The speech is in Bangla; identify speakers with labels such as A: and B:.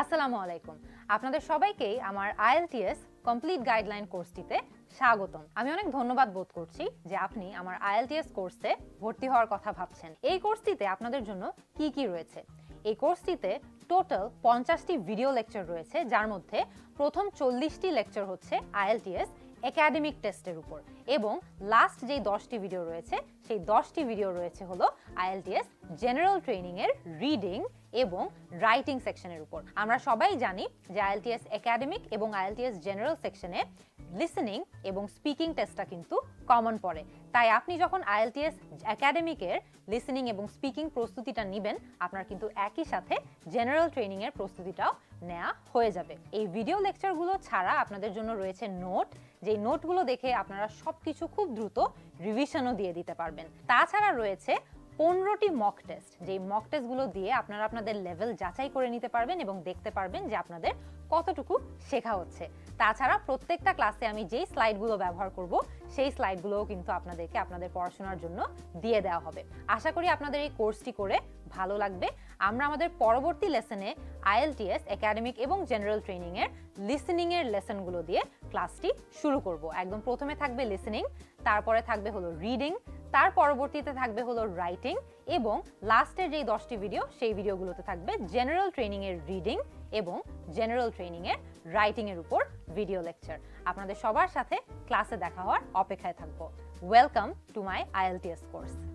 A: আসসালামু আলাইকুম। আপনাদের সবাইকেই আমার IELTS কমপ্লিট গাইডলাইন কোর্সটিতে স্বাগতম। আমি অনেক ধন্যবাদ বোধ করছি যে আপনি আমার IELTS কোর্সে ভর্তি হওয়ার কথা ভাবছেন। এই কোর্সটিতে আপনাদের জন্য কি কি রয়েছে? এই কোর্সটিতে টোটাল 50টি ভিডিও লেকচার রয়েছে, যার মধ্যে প্রথম 40টি লেকচার হচ্ছে IELTS একাডেমিক টেস্টের উপর, এবং লাস্ট যেই 10টি ভিডিও রয়েছে সেই 10টি ভিডিও রয়েছে হলো IELTS জেনারেল ট্রেনিং এর রিডিং এবং রাইটিং সেকশনের উপর। আমরা সবাই জানি যে IELTS একাডেমিক এবং IELTS জেনারেল সেকশনে লিসেনিং এবং স্পিকিং টেস্টটা কিন্তু কমন পড়ে। তাই আপনি যখন IELTS একাডেমিকের লিসেনিং এবং স্পিকিং প্রস্তুতিটা নেবেন, আপনার কিন্তু একই সাথে জেনারেল ট্রেনিং এর প্রস্তুতিটাও নেওয়া হয়ে যাবে। এই ভিডিও লেকচারগুলো ছাড়া আপনাদের জন্য রয়েছে নোট, যেই নোটগুলো দেখে আপনারা সবকিছু খুব দ্রুত রিভিশনও দিয়ে দিতে পারবেন। তাছাড়া রয়েছে 15টি মক টেস্ট, যেই মক টেস্টগুলো দিয়ে আপনারা আপনাদের লেভেল যাচাই করে নিতে পারবেন এবং দেখতে পারবেন যে আপনাদের কতটুকু শেখা হচ্ছে। তাছাড়া প্রত্যেকটা ক্লাসে আমি যেই স্লাইডগুলো ব্যবহার করব সেই স্লাইডগুলোও কিন্তু আপনাদেরকে আপনাদের পড়াশোনার জন্য দিয়ে দেওয়া হবে। আশা করি আপনাদের এই কোর্সটি করে ভালো লাগবে। আমরা আমাদের পরবর্তী লেসনে IELTS একাডেমিক এবং জেনারেল ট্রেনিং এর লিসেনিং এর লেসনগুলো দিয়ে ক্লাসটি শুরু করব। একদম প্রথমে থাকবে লিসেনিং, তারপরে থাকবে হলো রিডিং, তার পরবর্তীতে থাকবে হলো রাইটিং, এবং লাস্টের যেই 10টি ভিডিও সেই ভিডিওগুলোতে থাকবে জেনারেল ট্রেনিং এর রিডিং এবং জেনারেল ট্রেনিং এর রাইটিং এর উপর ভিডিও লেকচার। আপনাদের সবার সাথে ক্লাসে দেখা হওয়ার অপেক্ষায় থাকবো। Welcome to my IELTS course.